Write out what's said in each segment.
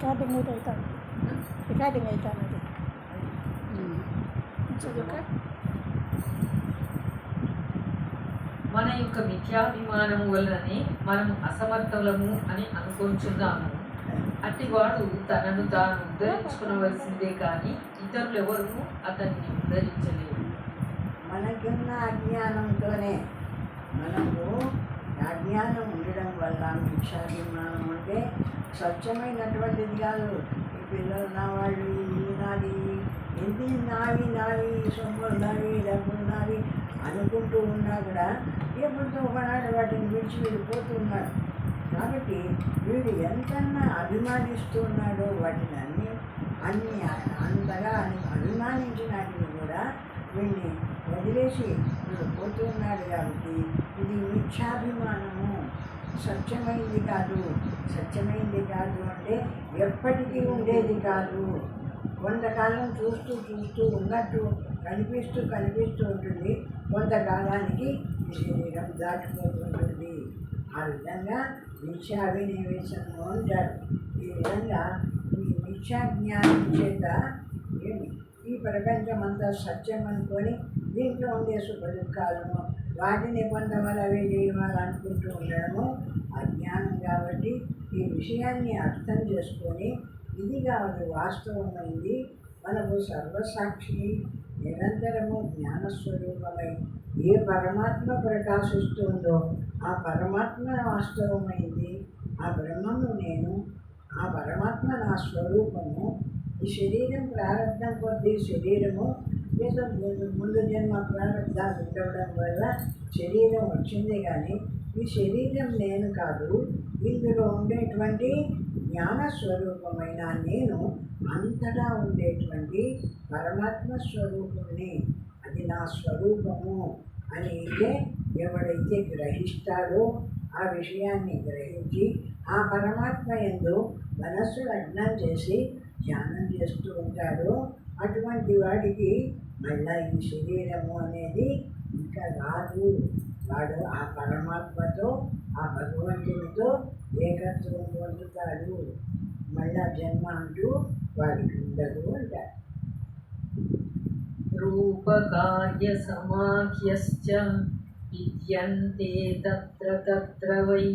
Recording అయితే అవుతాను, recording అవుతాను. చదువుక మన యొక్క మిథ్యాభిమానము వలననే మనము అసమర్థులము అని అనుకుంటున్నాము. అట్టివాడు తనను తాను ఉద్ధరించుకునవలసిందే కానీ ఇతరులెవరూ అతన్ని ఉద్ధరించలేరు. మనకున్న అజ్ఞానంతోనే, మనకు అజ్ఞానం ఉండడం వల్ల మిథ్యాభిమానం అంటే స్వచ్ఛమైనటువంటిది కాదు. ఈ పిల్లలు నా వాళ్ళు, ఇల్లు నాది, ఎన్ని నావి నావి, సొమ్ములు నావి, డబ్బులు నావి అనుకుంటూ ఉన్నా కూడా ఎప్పుడుతో ఒకనాడు వాటిని విడిచి వెళ్ళిపోతూ ఉన్నాడు. కాబట్టి వీడు ఎంతన్నా అభిమానిస్తూ ఉన్నాడో వాటిని అన్ని అంతగా అభిమానించినటిని కూడా వీడిని వదిలేసి వీడు పోతూ ఉన్నాడు. కాబట్టి ఇది మిథ్యాభిమానము, సత్యమైంది కాదు. సత్యమైంది కాదు అంటే ఎప్పటికీ ఉండేది కాదు. కొంతకాలం చూస్తూ చూస్తూ ఉన్నట్టు కనిపిస్తూ ఉంటుంది. కొంతకాలానికి ఈ శరీరం దాటిపోతుంటుంది. ఆ విధంగా మిథ్యాభినివేశము అంటారు. ఈ విధంగా ఈ మిథ్యాజ్ఞానం చేత ఈ ప్రపంచమంతా సత్యం అనుకొని దీంట్లో ఉండే సుఖ దుఃఖాలను వాటిని పొందవలవి అనుకుంటూ ఉండడము అజ్ఞానం. కాబట్టి ఈ విషయాన్ని అర్థం చేసుకొని ఇది కాదు వాస్తవమైంది. మనకు సర్వసాక్షి నిరంతరము జ్ఞానస్వరూపమై ఏ పరమాత్మ ప్రకాశిస్తుందో ఆ పరమాత్మ వాస్తవమైంది. ఆ బ్రహ్మము నేను, ఆ పరమాత్మ నా స్వరూపము. ఈ శరీరం ప్రారంభం కొద్దీ శరీరము ఏదో ముందు జన్మ ప్రారంభాలు ఉండడం వల్ల శరీరం వచ్చింది. కానీ ఈ శరీరం నేను కాదు. ఇందులో ఉండేటువంటి జ్ఞానస్వరూపమైన నేను అంతటా ఉండేటువంటి పరమాత్మ స్వరూపుణ్ణి. అది నా స్వరూపము అని ఎవడైతే గ్రహిస్తాడో ఆ విషయాన్ని గ్రహించి ఆ పరమాత్మ యందు మనస్సు లగ్నం చేసి ధ్యానం చేస్తూ ఉంటాడో అటువంటి వాడికి మళ్ళా ఈ శరీరము అనేది ఇంకా రాదు. వాడు ఆ పరమాత్మతో, ఆ భగవంతునితో ఏకత్వం పొందుతాడు. మళ్ళా జన్మ అంటూ వాడికి ఉండదు అంటారు. రూపకార్య సమాఖ్యశ్చ విద్యంతే తత్ర తత్ర వై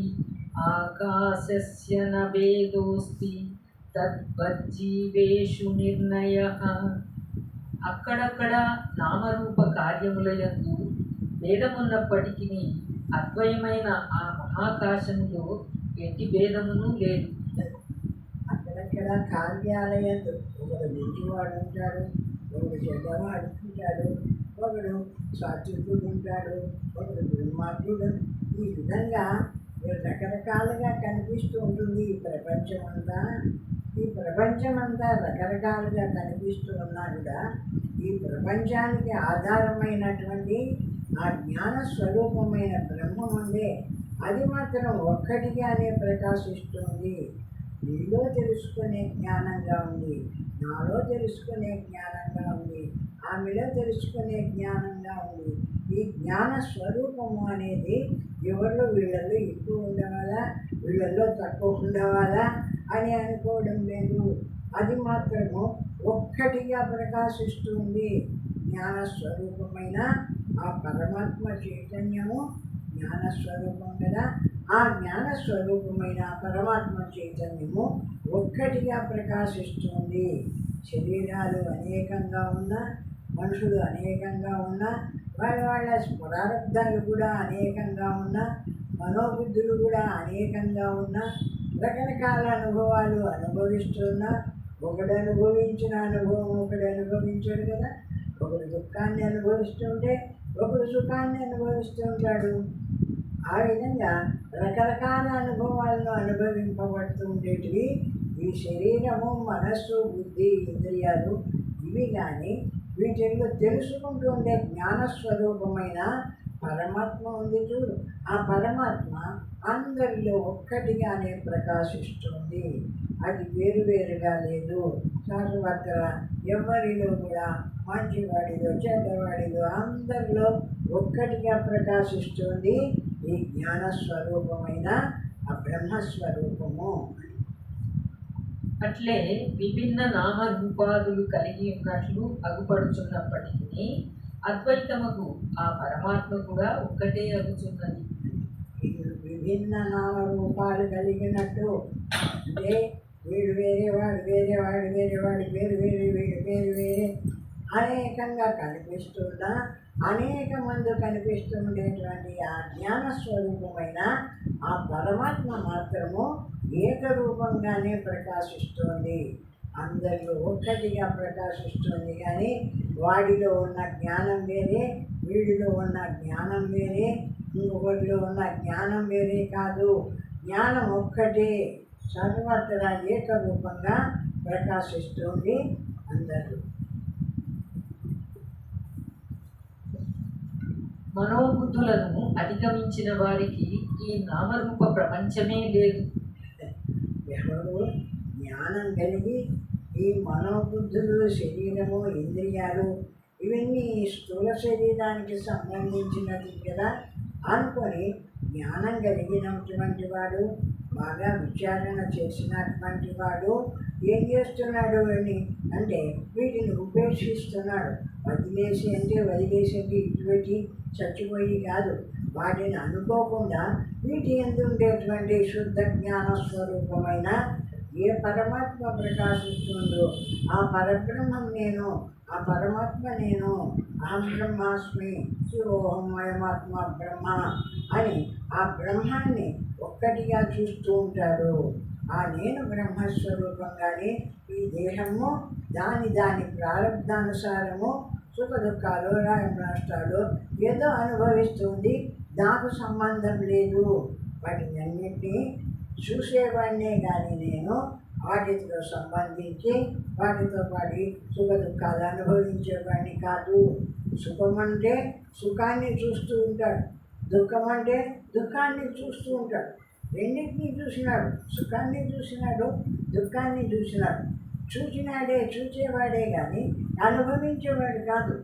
ఆకాశస్య న భేదోస్తి తద్వజ్జీవేషు నిర్ణయః. అక్కడక్కడ నామరూప కార్యముల యందు భేదమున్నప్పటికీ అద్వయమైన ఆ మహాకాశములో ఎట్టి భేదమును లేదు. అక్కడక్కడ కార్యాలయంలో ఒకడు మంచివాడు ఉంటాడు, ఒకడు చెడ్డవాడు ఉంటాడు, ఒకడు సాత్వికుడు ఉంటాడు, ఒకడు దుర్మార్గుడు. ఈ విధంగా రకరకాలుగా కనిపిస్తూ ఉంటుంది ఈ ప్రపంచమంతా. ఈ ప్రపంచమంతా రకరకాలుగా కనిపిస్తూ ఉన్నా కూడా ఈ ప్రపంచానికి ఆధారమైనటువంటి ఆ జ్ఞాన స్వరూపమైన బ్రహ్మం ఉందే అది మాత్రం ఒక్కటిగానే ప్రకాశిస్తుంది. నీలో తెలుసుకునే జ్ఞానంగా ఉంది, నాలో తెలుసుకునే జ్ఞానంగా ఉంది, ఆమెలో తెలుసుకునే జ్ఞానంగా ఉంది. ఈ జ్ఞాన స్వరూపము అనేది ఎవరిలో వీళ్ళల్లో ఎక్కువ ఉండవాలా, వీళ్ళల్లో తక్కువ ఉండవాలా అని అనుకోవడం లేదు. అది మాత్రము ఒక్కటిగా ప్రకాశిస్తుంది. జ్ఞానస్వరూపమైన ఆ పరమాత్మ చైతన్యము జ్ఞానస్వరూపం కదా. ఆ జ్ఞానస్వరూపమైన పరమాత్మ చైతన్యము ఒక్కటిగా ప్రకాశిస్తుంది. శరీరాలు అనేకంగా ఉన్నా, మనుషులు అనేకంగా ఉన్నా, వాళ్ళ ప్రారంధాలు కూడా అనేకంగా ఉన్నా, మనోబుద్ధులు కూడా అనేకంగా ఉన్నా, రకరకాల అనుభవాలు అనుభవిస్తున్నా, ఒకడు అనుభవించిన అనుభవం ఒకడు అనుభవించాడు కదా. ఒకడు దుఃఖాన్ని అనుభవిస్తుంటే ఒకడు సుఖాన్ని అనుభవిస్తూ ఉంటాడు. ఆ విధంగా రకరకాల అనుభవాలను అనుభవింపబడుతూ ఉండేటివి ఈ శరీరము, మనస్సు, బుద్ధి, ఇంద్రియాలు. ఇవి కానీ వీటిల్లో తెలుసుకుంటూ ఉండే జ్ఞానస్వరూపమైన పరమాత్మ ఉంది చూడు. ఆ పరమాత్మ అందరిలో ఒక్కటిగానే ప్రకాశిస్తుంది. అది వేరువేరుగా లేదు. సర్వత్ర ఎవరిలో కూడా మంచివాడిలో చెడ్డవాడిలో అందరిలో ఒక్కటిగా ప్రకాశిస్తుంది ఈ జ్ఞానస్వరూపమైన ఆ బ్రహ్మస్వరూపము. అట్లే విభిన్న నామరూపాదులు కలిగి ఉన్నట్లు అగుపడుచున్నప్పటికీ అద్వైతముకు ఆ పరమాత్మ కూడా ఒక్కటే అగుచున్నది. ఇది విభిన్న నామరూపాలు కలిగినట్టు అంటే వీడు వేరే వాడు వేరే వాడు వేరే వాడి పేరు వేరే వీడి పేరు వేరే అనేకంగా కనిపిస్తున్నా అనేక మంది కనిపిస్తుండేటువంటి ఆ జ్ఞాన స్వరూపమైన ఆ పరమాత్మ మాత్రము ఏకరూపంగానే ప్రకాశిస్తుంది. అందరిలో ఒక్కటిగా ప్రకాశిస్తుంది. కానీ వాడిలో ఉన్న జ్ఞానం వేరే, వీడిలో ఉన్న జ్ఞానం వేరే, ఇంకొకటిలో ఉన్న జ్ఞానం వేరే కాదు. జ్ఞానం ఒక్కటే సర్వత్రా ఏకరూపంగా ప్రకాశిస్తుంది అందరూ. మనోబుద్ధులను అధిగమించిన వారికి ఈ నామరూప ప్రపంచమే లేదు. ఎవరు జ్ఞానం కలిగి ఈ మనోబుద్ధులు, శరీరము, ఇంద్రియాలు ఇవన్నీ స్థూల శరీరానికి సంబంధించినది కదా అనుకొని జ్ఞానం కలిగినటువంటి వాడు, బాగా విచారణ చేసినటువంటి వాడు ఏం చేస్తున్నాడు అని అంటే వీటిని ఉపేక్షిస్తున్నాడు. వదిలేసి అంటే ఇటువంటి చచ్చిపోయి కాదు, వాటిని అనుకోకుండా వీటి యందు ఉండేటువంటి శుద్ధ జ్ఞాన స్వరూపమైన ఏ పరమాత్మ ప్రకాశిస్తుందో ఆ పరబ్రహ్మం నేను, ఆ పరమాత్మ నేను, అహం బ్రహ్మాస్మి శివోహం అయమాత్మ బ్రహ్మ అని ఆ బ్రహ్మాన్ని ఒక్కటిగా చూస్తూ ఉంటాడు. ఆ నేను బ్రహ్మస్వరూపంగానే ఈ దేహము దాని ప్రారంధానుసారము సుఖ దుఃఖాలు, నష్టాలు ఏదో అనుభవిస్తుంది. నాకు సంబంధం లేదు. వాటిని అన్నింటినీ చూసేవాడినే కానీ నేను వాటితో సంబంధించి వాటితో పాటు సుఖ దుఃఖాలు అనుభవించేవాడిని కాదు. సుఖం అంటే సుఖాన్ని చూస్తూ ఉంటాడు, దుఃఖం అంటే దుఃఖాన్ని చూస్తూ ఉంటాడు. రెండింటినీ చూసినాడు, సుఖాన్ని చూసినాడు, దుఃఖాన్ని చూసినాడు. చూచేవాడే కానీ అనుభవించేవాడు కాదు.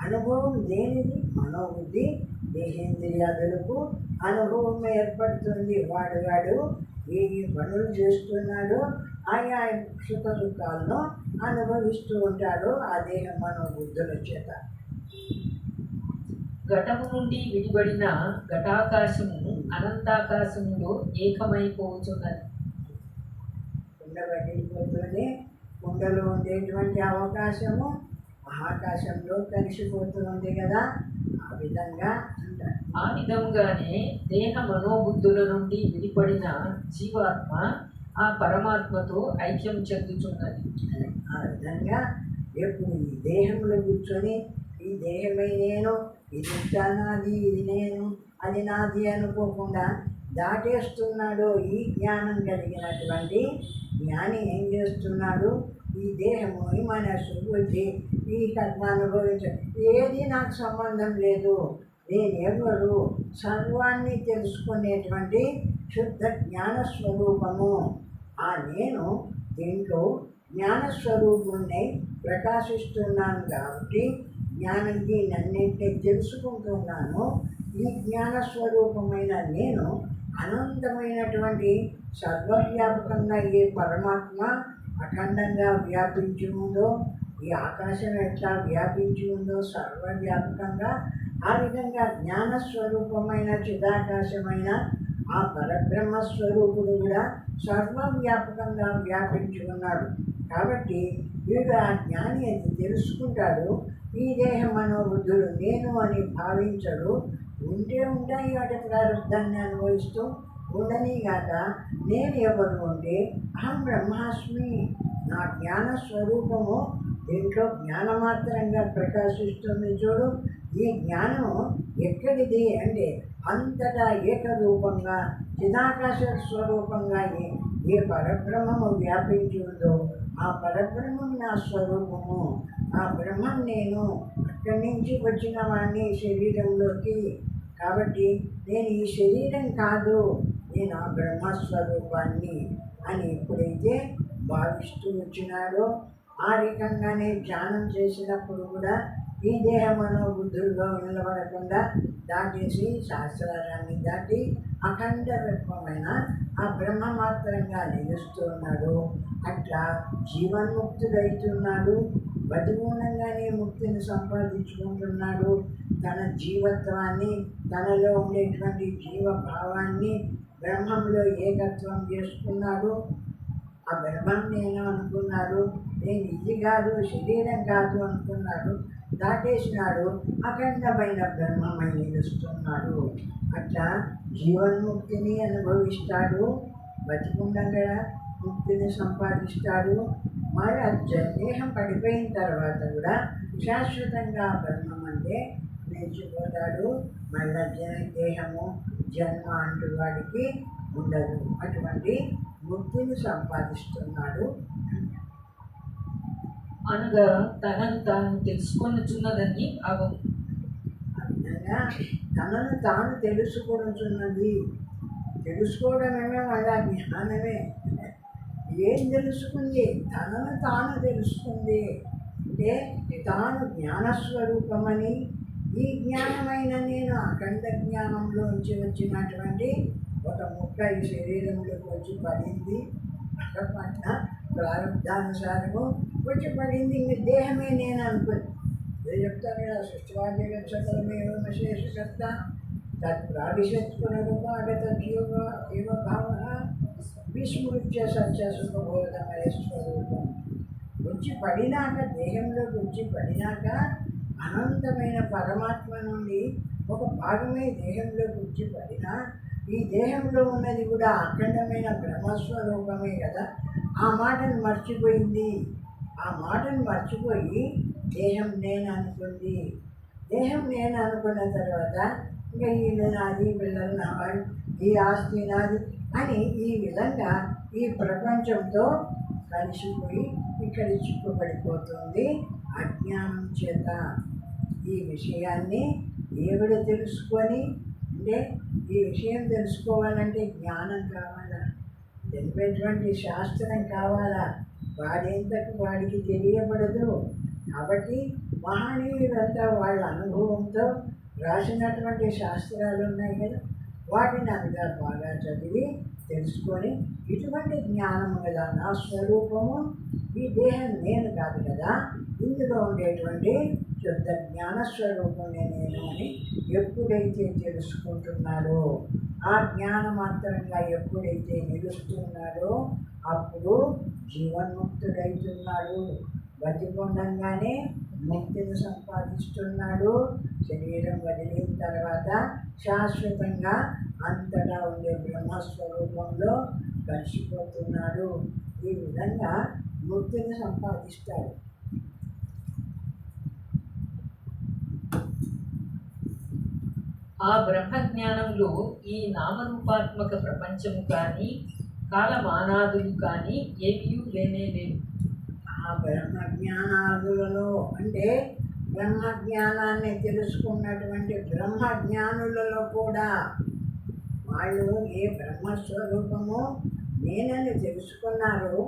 అనుభవం దేనిది? మనోబుద్ధి దేహేంద్రియాదులకు అనుభవం ఏర్పడుతుంది. వాడు ఏ పనులు చేస్తున్నాడో ఆయా సుఖ దుఃఖాలను అనుభవిస్తూ ఉంటాడు ఆ దేహ మనోబుద్ధుల చేత. ఘటము నుండి విడిబడిన ఘటాకాశము అనంతాకాశములో ఏకమైపోతున్నది. కుండ పగిలిపోతుంది, కుండలో ఉండేటువంటి అవకాశము మహాకాశంలో కలిసిపోతుంది కదా, ఆ విధంగా అంటారు. ఆ విధంగానే దేహ మనోబుద్ధుల నుండి విడిపడిన జీవాత్మ ఆ పరమాత్మతో ఐక్యం చెందుతున్నది. ఆ విధంగా ఎప్పుడు ఈ దేహంలో కూర్చొని ఈ దేహమే నేను, ఇది నాది, ఇది నేను, అది నాది అనుకోకుండా దాటేస్తున్నాడు. ఈ జ్ఞానం కలిగినటువంటి జ్ఞాని ఏం చేస్తున్నాడు? ఈ దేహము, ఈ మనస్సు, బుద్ధి, ఈ కర్మ అనుభవించడం ఏది నాకు సంబంధం లేదు, నేనెవరు, సర్వాన్ని తెలుసుకునేటువంటి శుద్ధ జ్ఞానస్వరూపము. ఆ నేను దీంట్లో జ్ఞానస్వరూపుణ్ణి ప్రకాశిస్తున్నాను కాబట్టి జ్ఞానానికి నన్నింటినీ తెలుసుకుంటున్నాను. ఈ జ్ఞానస్వరూపమైన నేను అనంతమైనటువంటి సర్వవ్యాపకంగా ఏ పరమాత్మ అఖండంగా వ్యాపించి ఉందో, ఈ ఆకాశం ఎట్లా వ్యాపించి ఉందో సర్వవ్యాపకంగా, ఆ విధంగా జ్ఞానస్వరూపమైన చిదాకాశమైన ఆ పరబ్రహ్మస్వరూపుడు కూడా సర్వవ్యాపకంగా వ్యాపించి ఉన్నాడు. కాబట్టి వీడు ఆ జ్ఞాని అది తెలుసుకుంటాడు. ఈ దేహ మనోబుద్ధులు నేను అని భావించడు. ఉంటే ఉంటాయి వాటి ప్రారంధాన్ని అనుభవిస్తూ ఉండనిగాక నేను ఎవరు అంటే అహం బ్రహ్మాస్మి, నా జ్ఞాన స్వరూపము దీంట్లో జ్ఞానమాత్రంగా ప్రకాశిస్తుంది. చూడు, ఈ జ్ఞానము ఎక్కడిది అంటే అంతటా ఏకరూపంగా చిదాకాశ స్వరూపంగా ఏ పరబ్రహ్మము వ్యాపించి ఉందో ఆ పరబ్రహ్మం నా స్వరూపము, ఆ బ్రహ్మం నేను, అక్కడి నుంచి వచ్చిన వాడిని శరీరంలోకి. కాబట్టి నేను ఈ శరీరం కాదు, నేను ఆ బ్రహ్మస్వరూపాన్ని అని ఎప్పుడైతే భావిస్తూ వచ్చినాడో ఆ రకంగానే ధ్యానం చేసినప్పుడు కూడా ఈ దేహమనో బుద్ధుల్లో నిలబడకుండా దాటేసి శాస్త్రాన్ని దాటి అఖండ రూపమైన ఆ బ్రహ్మ మాత్రంగా నిలుస్తున్నాడు. అట్లా జీవన్ముక్తుడైతున్నాడు. బతికుండగానే ముక్తిని సంపాదించుకుంటున్నాడు. తన జీవత్వాన్ని, తనలో ఉండేటువంటి జీవభావాన్ని బ్రహ్మంలో ఏకత్వం చేసుకున్నాడు. ఆ బ్రహ్మం నేను అనుకున్నాడు. నేను ఇది కాదు, శరీరం కాదు అనుకున్నాడు. దాటేసినాడు. అఖండమైన బ్రహ్మమై నిలుస్తున్నాడు. అట్లా జీవన్ముక్తిని అనుభవిస్తాడు. బతికుండగా ముక్తిని సంపాదిస్తాడు. మరి ఆ దేహం పడిపోయిన తర్వాత కూడా శాశ్వతంగా బ్రహ్మం అంటే నిలిచిపోతాడు. మళ్ళా దేహము జన్మ అంటూ వాడికి ఉండదు. అటువంటి ముక్తిని సంపాదిస్తున్నాడు. అనగా తనను తాను తెలుసుకొనుచున్నదని భావం. ఆ విధంగా తనను తాను తెలుసుకొనుచున్నది. తెలుసుకోవడమేమే మళ్ళా జ్ఞానమే. ఏం తెలుసుకుంది? తనను తాను తెలుసుకుంది. అంటే తాను జ్ఞానస్వరూపమని, ఈ జ్ఞానమైన నేను అఖండ జ్ఞానంలోంచి వచ్చినటువంటి ఒక ముక్క ఈ శరీరంలోకి వచ్చి పడింది. పట్ల ప్రారంధానుసారము వచ్చి పడింది. ఇంక దేహమే నేను అనుకుంది. అదే చెప్తాను కదా, సృష్టివాద్య సకలమేవ శేషకర్త తత్ప్రావిశత్ పునరుపాగత జీవ భావ విస్మృత్య సత్య సుఖబోధమయ స్వరూపం. వచ్చి పడినాక, దేహంలోకి వచ్చి పడినాక అనంతమైన పరమాత్మ నుండి ఒక భాగమే దేహంలోకి వచ్చి పడినా, ఈ దేహంలో ఉన్నది కూడా అఖండమైన బ్రహ్మస్వరూపమే కదా. ఆ మాటను మర్చిపోయింది. ఆ మాటను మర్చిపోయి దేహం నేను అనుకుంది. దేహం నేను అనుకున్న తర్వాత ఇంకా ఈ నాది, పిల్లలు నావాడు, ఈ ఆస్తి నాది అని ఈ విధంగా ఈ ప్రపంచంతో కలిసిపోయి ఇక్కడ చిక్కుపడిపోతుంది అజ్ఞానం చేత. ఈ విషయాన్ని దేవుడు తెలుసుకొని, అంటే ఈ విషయం తెలుసుకోవాలంటే జ్ఞానం కావాలా, తెలిపేటువంటి శాస్త్రం కావాలా. వాడేంతకు వాడికి తెలియబడదు. కాబట్టి మహనీయులంతా వాళ్ళ అనుభవంతో రాసినటువంటి శాస్త్రాలు ఉన్నాయి కదా, వాటిని అంతా బాగా చదివి తెలుసుకొని, ఇటువంటి జ్ఞానము కదా నా స్వరూపము, ఈ దేహం నేను కాదు కదా, ఇందులో ఉండేటువంటి శుద్ధ జ్ఞానస్వరూపమే నేను అని ఎప్పుడైతే తెలుసుకుంటున్నాడో, ఆ జ్ఞానమాత్రంగా ఎప్పుడైతే నిలుస్తున్నాడో అప్పుడు జీవన్ముక్తుడైతున్నాడు. బతికొండంగానే ముక్తిని సంపాదిస్తున్నాడు. శరీరం వదిలిన తర్వాత శాశ్వతంగా అంతటా ఉండే బ్రహ్మస్వరూపంలో కలిసిపోతున్నాడు. ఈ విధంగా ముక్తిని సంపాదిస్తాడు. ఆ బ్రహ్మజ్ఞానంలో ఈ నామరూపాత్మక ప్రపంచము కానీ కాలమానాదులు కానీ ఏమీ లేనే లేవు. ఆ బ్రహ్మజ్ఞానాదులలో అంటే బ్రహ్మజ్ఞానాన్ని తెలుసుకున్నటువంటి బ్రహ్మజ్ఞానులలో కూడా వాళ్ళు ఏ బ్రహ్మస్వరూపమో నేనని తెలుసుకున్నారో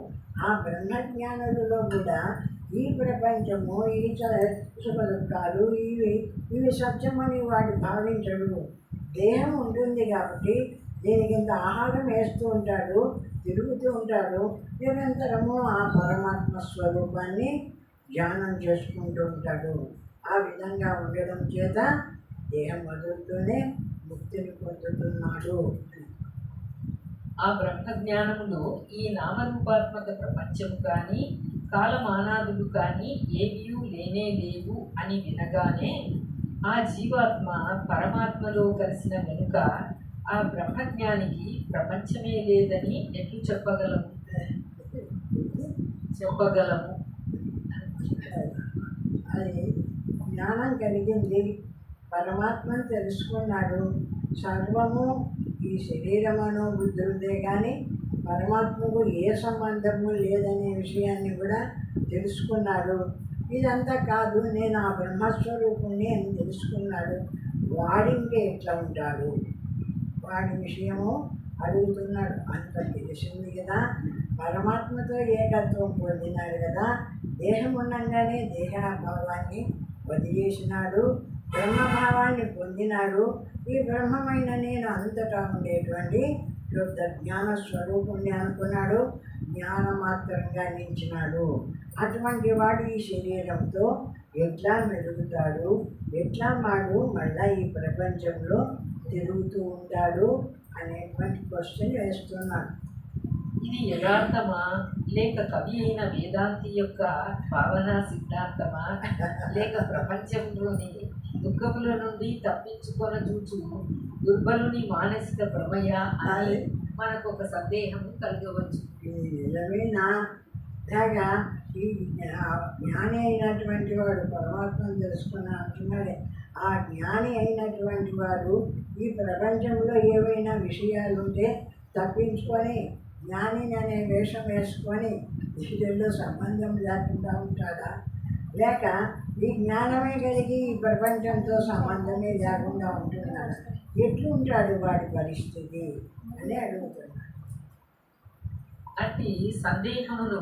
ఆ బ్రహ్మజ్ఞానులలో కూడా ఈ ప్రపంచము, ఈ సుఖ దుఃఖాలు ఇవి సత్యమని వాడు భావించడు. దేహం ఉంటుంది కాబట్టి దీనికి ఇంత ఆహారం వేస్తూ ఉంటాడు, తిరుగుతూ ఉంటాడు. నిరంతరము ఆ పరమాత్మ స్వరూపాన్ని ధ్యానం చేసుకుంటూ ఉంటాడు. ఆ విధంగా ఉండడం చేత దేహం వదులుతూనే ముక్తిని పొందుతున్నాడు. ఆ బ్రహ్మజ్ఞానములో ఈ నామరూపాత్మక ప్రపంచము కానీ కాలమానాదులు కానీ ఏమీ లేనే లేవు అని వినగానే ఆ జీవాత్మ పరమాత్మలో కలిసిన వెనుక ఆ బ్రహ్మజ్ఞానికి ప్రపంచమే లేదని ఎట్లు చెప్పగలము? అది జ్ఞానం కలిగింది, పరమాత్మను తెలుసుకున్నాడు. సర్వము ఈ శరీరమనో బుద్ధులదే కానీ పరమాత్మకు ఏ సంబంధము లేదనే విషయాన్ని కూడా తెలుసుకున్నాడు. ఇదంతా కాదు, నేను ఆ బ్రహ్మస్వరూపుణ్ణి అని తెలుసుకున్నాడు. వాడింకే ఎట్లా ఉంటాడు? వాడి విషయము అడుగుతున్నాడు. అంత తెలిసింది కదా, పరమాత్మతో ఏకత్వం పొందినాడు కదా. దేహం ఉండగానే దేహాభావాన్ని వదిలేసినాడు, బ్రహ్మభావాన్ని పొందినాడు. ఈ బ్రహ్మమైన నేను అంతటా ఉండేటువంటి శుద్ధ జ్ఞాన స్వరూపుణ్ణి అనుకున్నాడు, జ్ఞానమాత్రంగా నిలిచినాడు. అటువంటి వాడు ఈ శరీరంతో ఎట్లా మెలుగుతాడు, ఎట్లా వాడు మళ్ళా ఈ ప్రపంచంలో తిరుగుతూ ఉంటాడు అనేటువంటి క్వశ్చన్ వేస్తున్నాడు. ఇది యథార్థమా, లేక కవి అయిన వేదాంతి యొక్క భావనా సిద్ధాంతమా, లేక ప్రపంచంలోని దుఃఖముల నుండి తప్పించుకొని చూచు దుర్బలుని మానసిక భ్రమయ అని మనకు ఒక సందేహం కలగవచ్చు. ఇది నిజమేనా? లేక ఈ జ్ఞాని అయినటువంటి వాడు పరమాత్మను తెలుసుకున్నా అంటున్నాడే, ఆ జ్ఞాని అయినటువంటి వాడు ఈ ప్రపంచంలో ఏవైనా విషయాలు ఉంటే తప్పించుకొని జ్ఞానిని అనే వేషం వేసుకొని వీటిల్లో సంబంధం లేకుండా ఉంటాడా? లేక ఈ జ్ఞానమే కలిగి ఈ ప్రపంచంతో సంబంధమే లేకుండా ఉంటున్నాడా? ఎట్లుంటాడు వాడి పరిస్థితి అని అడుగుతున్నాడు. అట్టి సందేహమును